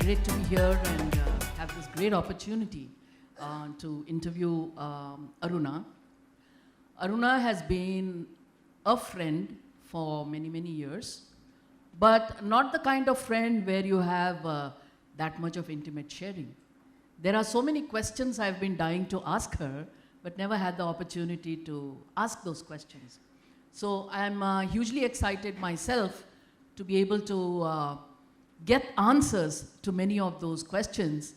great to be here and have this great opportunity to interview Aruna. Aruna has been a friend for many, many years, but not the kind of friend where you have that much of intimate sharing. There are so many questions I've been dying to ask her, but never had the opportunity to ask those questions. So I'm hugely excited myself to be able to get answers to many of those questions.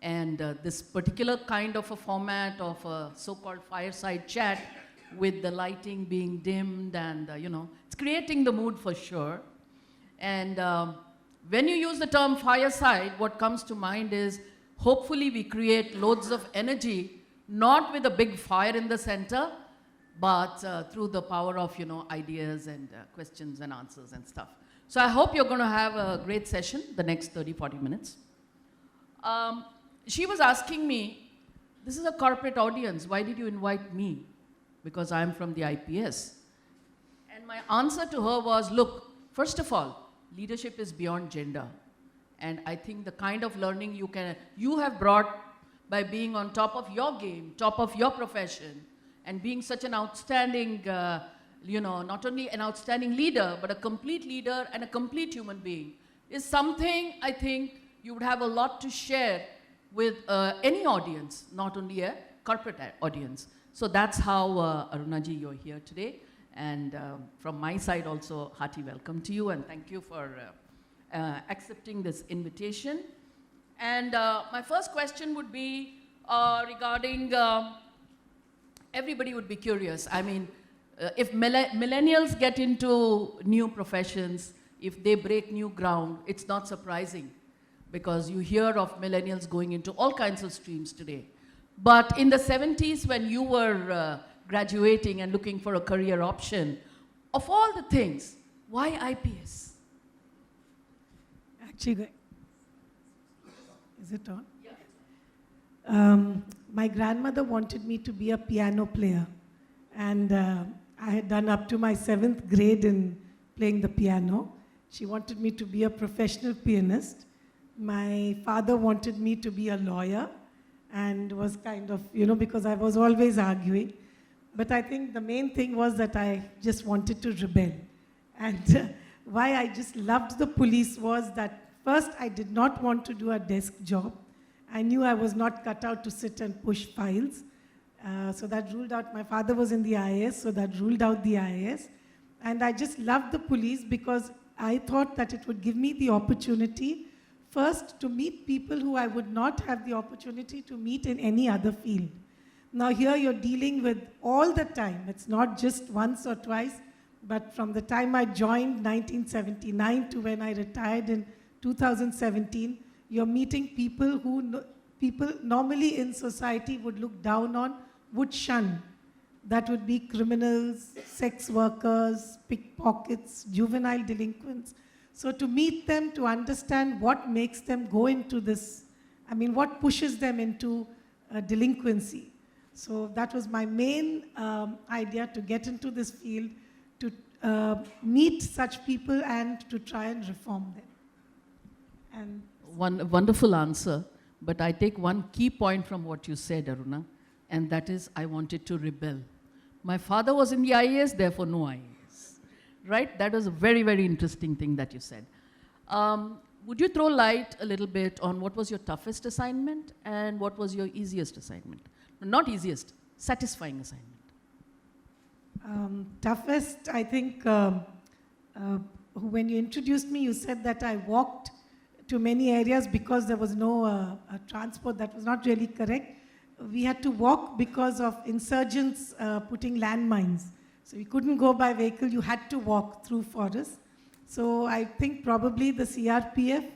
And this particular kind of a format of a so-called fireside chat with the lighting being dimmed and, it's creating the mood for sure. And when you use the term fireside, what comes to mind is hopefully we create loads of energy, not with a big fire in the center, but through the power of, ideas and questions and answers and stuff. So I hope you're going to have a great session, the next 30, 40 minutes. She was asking me, this is a corporate audience, why did you invite me? Because I'm from the IPS. And my answer to her was, look, first of all, leadership is beyond gender. And I think the kind of learning you have brought by being on top of your game, top of your profession, and being such an outstanding, not only an outstanding leader, but a complete leader and a complete human being, is something I think you would have a lot to share with any audience, not only a corporate audience. So that's how, Arunaji, you're here today. And from my side also, hearty welcome to you, and thank you for accepting this invitation. And my first question would be regarding, everybody would be curious. I mean, if millennials get into new professions, if they break new ground, it's not surprising because you hear of millennials going into all kinds of streams today. But in the 70s, when you were graduating and looking for a career option, of all the things, why IPS? Actually, is it on? Yeah. My grandmother wanted me to be a piano player, and I had done up to my 7th grade in playing the piano. She wanted me to be a professional pianist. My father wanted me to be a lawyer, and was kind of, because I was always arguing. But I think the main thing was that I just wanted to rebel. And why I just loved the police was that first I did not want to do a desk job. I knew I was not cut out to sit and push files. So that ruled out, my father was in the IAS, so that ruled out the IAS. And I just loved the police because I thought that it would give me the opportunity first to meet people who I would not have the opportunity to meet in any other field. Now here you're dealing with all the time. It's not just once or twice, but from the time I joined 1979 to when I retired in 2017, you're meeting people who people normally in society would look down on, would shun. That would be criminals, sex workers, pickpockets, juvenile delinquents. So to meet them, to understand what makes them go into this, what pushes them into delinquency. So that was my main idea, to get into this field, to meet such people and to try and reform them. And one wonderful answer, but I take one key point from what you said, Aruna, and that is I wanted to rebel. My father was in the IAS, therefore no IAS, right? That was a very, very interesting thing that you said. Would you throw light a little bit on what was your toughest assignment and what was your easiest assignment? Not easiest, satisfying assignment. Toughest, I think, when you introduced me, you said that I walked to many areas because there was no transport. That was not really correct. We had to walk because of insurgents putting landmines. So you couldn't go by vehicle, you had to walk through forests. So I think probably the CRPF,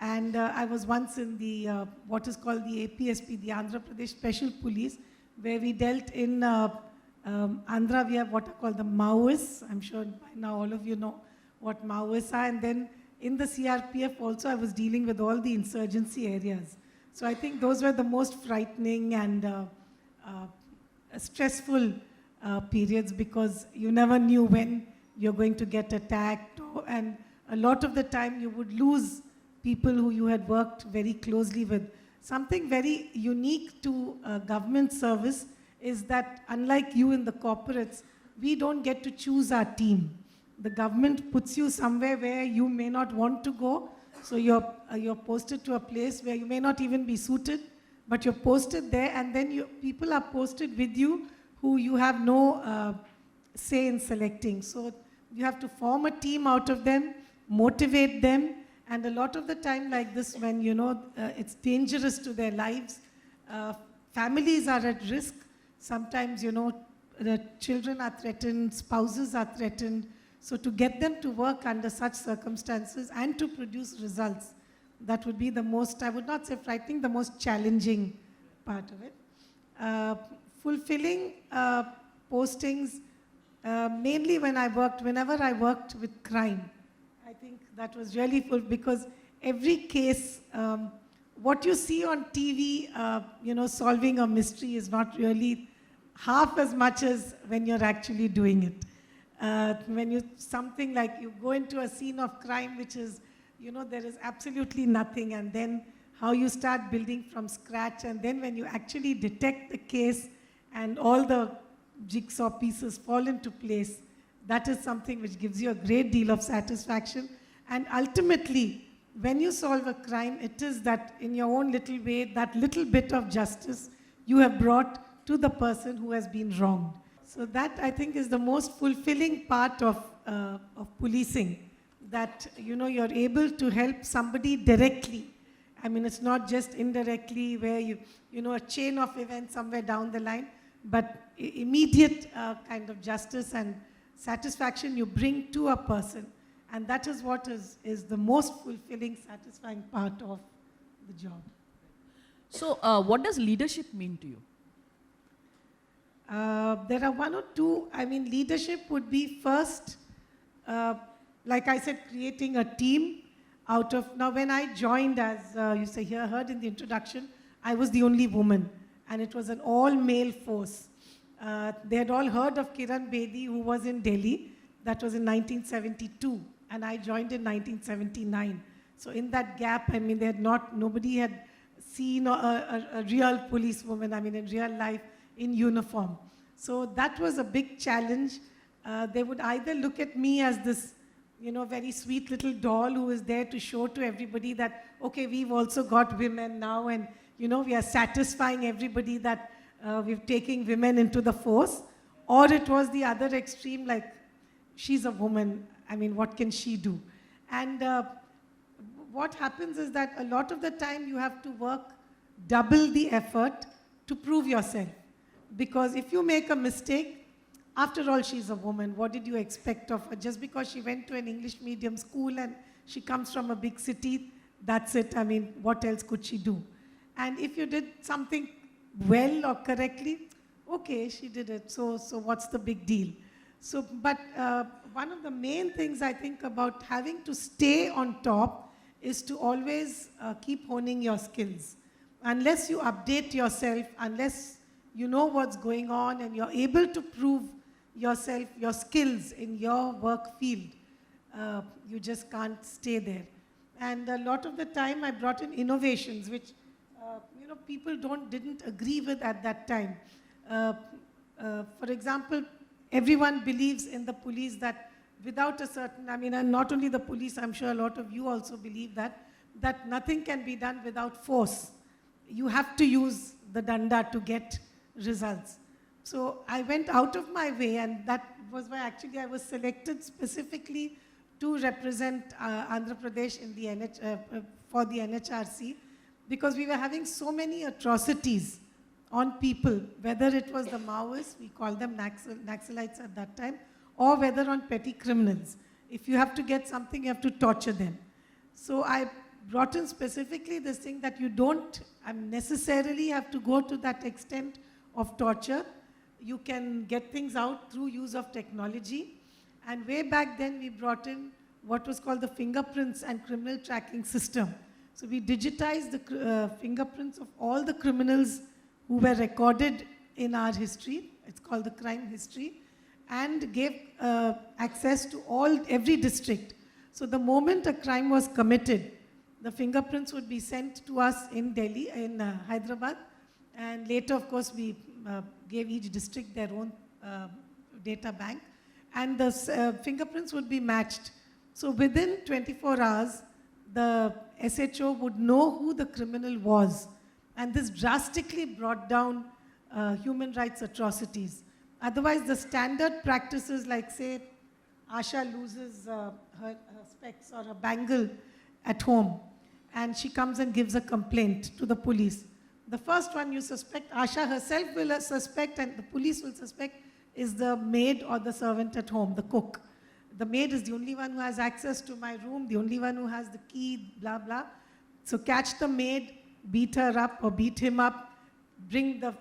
and I was once in the, what is called the APSP, the Andhra Pradesh Special Police, where we dealt in Andhra, we have what are called the Maoists. I'm sure by now all of you know what Maoists are. And then in the CRPF also, I was dealing with all the insurgency areas. So I think those were the most frightening and stressful periods, because you never knew when you're going to get attacked, and a lot of the time you would lose people who you had worked very closely with. Something very unique to government service is that unlike you in the corporates, we don't get to choose our team. The government puts you somewhere where you may not want to go, so you're posted to a place where you may not even be suited, but you're posted there, and then people are posted with you who you have no say in selecting. So you have to form a team out of them, motivate them, and a lot of the time like this, when it's dangerous to their lives, families are at risk. Sometimes, the children are threatened, spouses are threatened. So to get them to work under such circumstances and to produce results, that would be the most, I would not say frightening, the most challenging part of it. Fulfilling postings, mainly whenever I worked with crime. I think that was really full, because every case, what you see on TV, solving a mystery is not really half as much as when you're actually doing it. Something like you go into a scene of crime, which is, there is absolutely nothing, and then how you start building from scratch, and then when you actually detect the case and all the jigsaw pieces fall into place, that is something which gives you a great deal of satisfaction. And ultimately, when you solve a crime, it is that in your own little way, that little bit of justice you have brought to the person who has been wronged. So that, I think, is the most fulfilling part of policing, that, you're able to help somebody directly. I mean, it's not just indirectly where a chain of events somewhere down the line, but immediate kind of justice and satisfaction you bring to a person. And that is what is the most fulfilling, satisfying part of the job. So what does leadership mean to you? There are one or two. I mean, leadership would be first, like I said, creating a team out of, now when I joined, as you heard in the introduction, I was the only woman, and it was an all-male force. They had all heard of Kiran Bedi, who was in Delhi. That was in 1972, and I joined in 1979. So in that gap, I mean, nobody had seen a real policewoman, I mean, in real life, in uniform. So that was a big challenge. They would either look at me as this, very sweet little doll who is there to show to everybody that, okay, we've also got women now, and, we are satisfying everybody that we're taking women into the force. Or it was the other extreme, like, she's a woman, I mean, what can she do? And what happens is that a lot of the time you have to work double the effort to prove yourself. Because if you make a mistake, after all, she's a woman. What did you expect of her? Just because she went to an English medium school and she comes from a big city, that's it. I mean, what else could she do? And if you did something well or correctly, okay, she did it. So what's the big deal? So, but one of the main things I think about having to stay on top is to always keep honing your skills. Unless you update yourself, unless you know what's going on and you're able to prove yourself, your skills in your work field, you just can't stay there. And a lot of the time I brought in innovations which people didn't agree with at that time. For example, everyone believes in the police that without a certain, I mean, and not only the police, I'm sure a lot of you also believe that nothing can be done without force. You have to use the danda to get results. So I went out of my way, and that was why actually I was selected specifically to represent Andhra Pradesh in the for the NHRC, because we were having so many atrocities on people, whether it was the Maoists, we called them Naxalites at that time, or whether on petty criminals. If you have to get something, you have to torture them. So I brought in specifically this thing that you don't necessarily have to go to that extent of torture. You can get things out through use of technology. And way back then, we brought in what was called the fingerprints and criminal tracking system. So we digitized the fingerprints of all the criminals who were recorded in our history. It's called the crime history, and gave access to every district. So the moment a crime was committed, The fingerprints would be sent to us in Delhi, in Hyderabad, and later, of course, we gave each district their own data bank, and the fingerprints would be matched. So within 24 hours, the SHO would know who the criminal was, and this drastically brought down human rights atrocities. Otherwise, the standard practices like, say, Asha loses her specs or a bangle at home, and she comes and gives a complaint to the police. The first one you suspect, Asha herself will suspect, and the police will suspect, is the maid or the servant at home, the cook. The maid is the only one who has access to my room, the only one who has the key, blah, blah. So catch the maid, beat her up or beat him up, bring the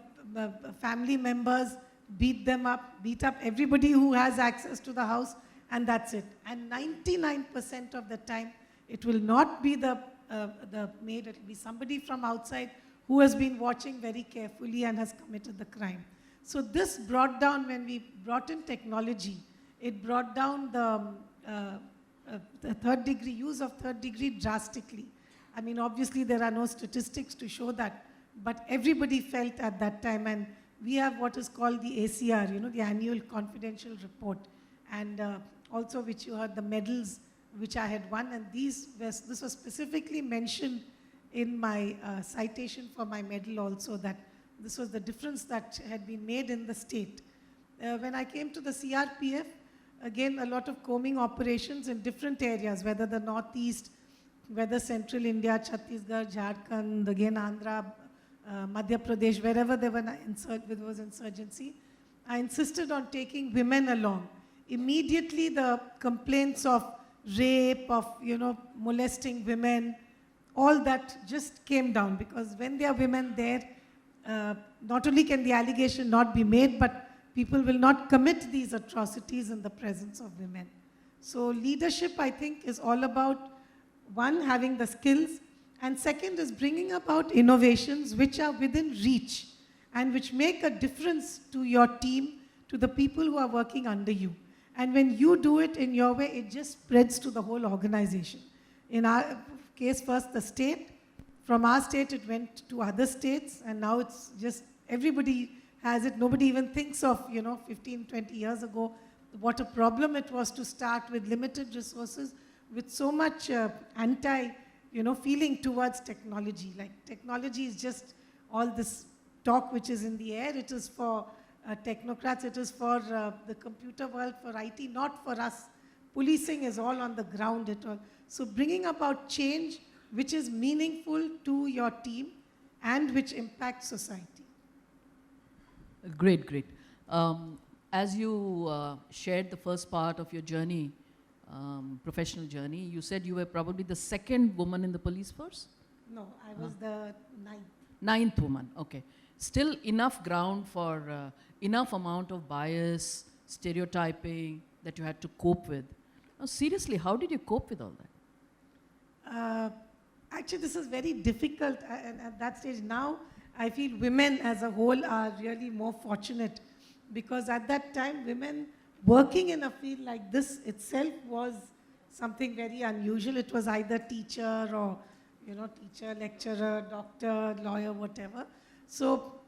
family members, beat them up, beat up everybody who has access to the house, and that's it. And 99% of the time, it will not be the maid, it will be somebody from outside who has been watching very carefully and has committed the crime. So this brought down, when we brought in technology, it brought down the third degree, use of third degree drastically. I mean, obviously there are no statistics to show that, but everybody felt at that time, and we have what is called the ACR, you know, the Annual Confidential Report, and also which you heard the medals which I had won, and this was specifically mentioned in my citation for my medal also, that this was the difference that had been made in the state. When I came to the CRPF, again, a lot of combing operations in different areas, whether the Northeast, whether Central India, Chhattisgarh, Jharkhand, again Andhra, Madhya Pradesh, wherever there was insurgency, I insisted on taking women along. Immediately the complaints of rape, of, you know, molesting women, all that just came down, because when there are women there, not only can the allegation not be made, but people will not commit these atrocities in the presence of women. So leadership, I think, is all about, one, having the skills, and second is bringing about innovations which are within reach and which make a difference to your team, to the people who are working under you. And when you do it in your way, it just spreads to the whole organization. In our case, first the state. From our state, it went to other states, and now it's just everybody has it. Nobody even thinks of, you know, 15, 20 years ago, what a problem it was to start with limited resources, with so much feeling towards technology. Like, technology is just all this talk which is in the air. It is for technocrats, it is for the computer world, for IT, not for us. Policing is all on the ground at all. So bringing about change which is meaningful to your team and which impacts society. Great, great. As you shared the first part of your journey, professional journey, you said you were probably the second woman in the police force? No, I was the ninth. Ninth woman, okay. Still enough ground for enough amount of bias, stereotyping that you had to cope with. Now, seriously, how did you cope with all that? Actually, this is very difficult at that stage. Now, I feel women as a whole are really more fortunate, because at that time, women working in a field like this itself was something very unusual. It was either teacher or, you know, teacher, lecturer, doctor, lawyer, whatever. So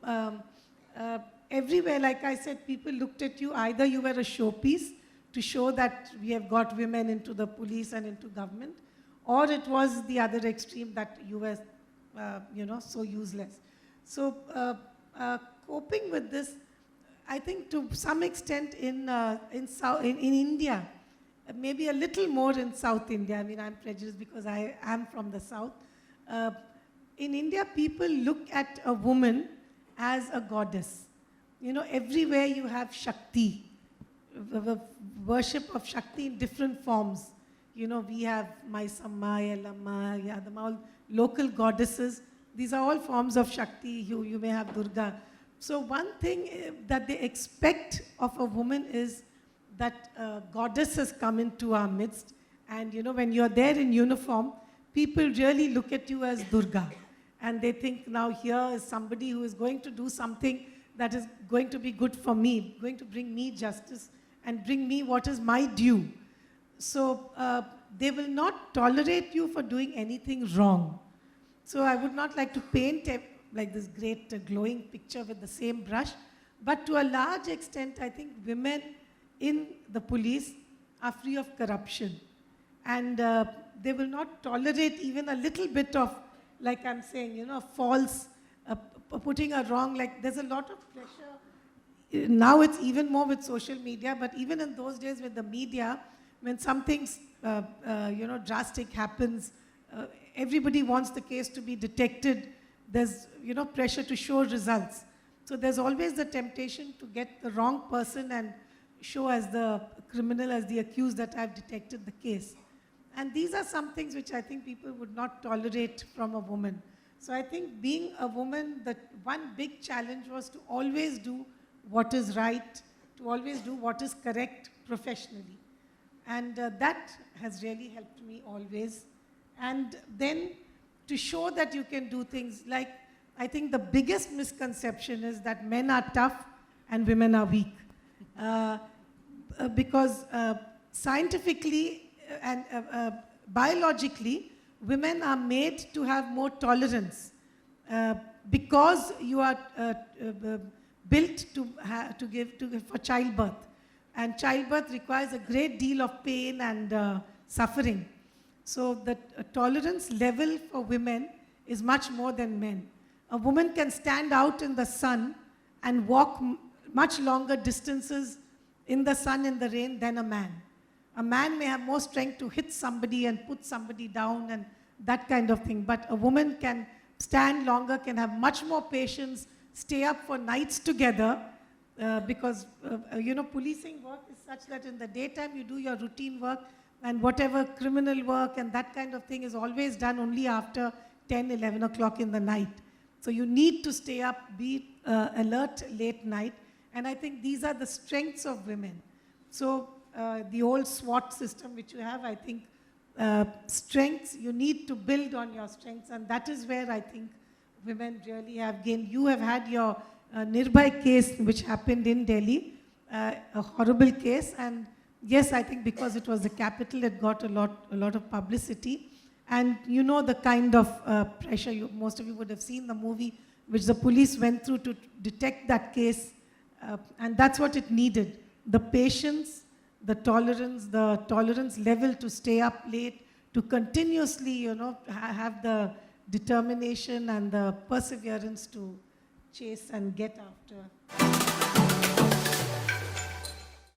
everywhere, like I said, people looked at you, either you were a showpiece to show that we have got women into the police and into government, or it was the other extreme that you were, so useless. So coping with this, I think to some extent in India, maybe a little more in South India. I mean, I'm prejudiced because I am from the South. In India, people look at a woman as a goddess. You know, everywhere you have Shakti, the worship of Shakti in different forms. You know, we have Maisamma, Yellamma, Yadamma, all local goddesses. These are all forms of Shakti. You may have Durga. So one thing that they expect of a woman is that a goddess has come into our midst. And, you know, when you're there in uniform, people really look at you as Durga. And they think, now here is somebody who is going to do something that is going to be good for me, going to bring me justice and bring me what is my due. So they will not tolerate you for doing anything wrong. So I would not like to paint like this great glowing picture with the same brush, but to a large extent, I think women in the police are free of corruption. And they will not tolerate even a little bit of, like I'm saying, you know, false, putting a wrong, like there's a lot of pressure. Now it's even more with social media, but even in those days with the media, when something, you know, drastic happens, everybody wants the case to be detected. There's, you know, pressure to show results. So there's always the temptation to get the wrong person and show as the criminal, as the accused, that I've detected the case. And these are some things which I think people would not tolerate from a woman. So I think being a woman, the one big challenge was to always do what is right, to always do what is correct professionally. And that has really helped me always. And then to show that you can do things like, I think the biggest misconception is that men are tough and women are weak. Because scientifically and biologically, women are made to have more tolerance because you are built to give for childbirth. And childbirth requires a great deal of pain and suffering. So the tolerance level for women is much more than men. A woman can stand out in the sun and walk much longer distances in the sun, in the rain, than a man. A man may have more strength to hit somebody and put somebody down and that kind of thing. But a woman can stand longer, can have much more patience, stay up for nights together, because, you know, policing work is such that in the daytime you do your routine work, and whatever criminal work and that kind of thing is always done only after 10, 11 o'clock in the night. So you need to stay up, be alert late night. And I think these are the strengths of women. So the old SWOT system which you have, I think strengths, you need to build on your strengths. And that is where I think women really have gained. You have had your Nirbhay case which happened in Delhi, a horrible case. And yes, I think because it was the capital, it got a lot of publicity. And you know the kind of pressure, most of you would have seen the movie, which the police went through to detect that case. And that's what it needed. The patience, the tolerance level to stay up late, to continuously, you know, have the determination and the perseverance to chase and get after.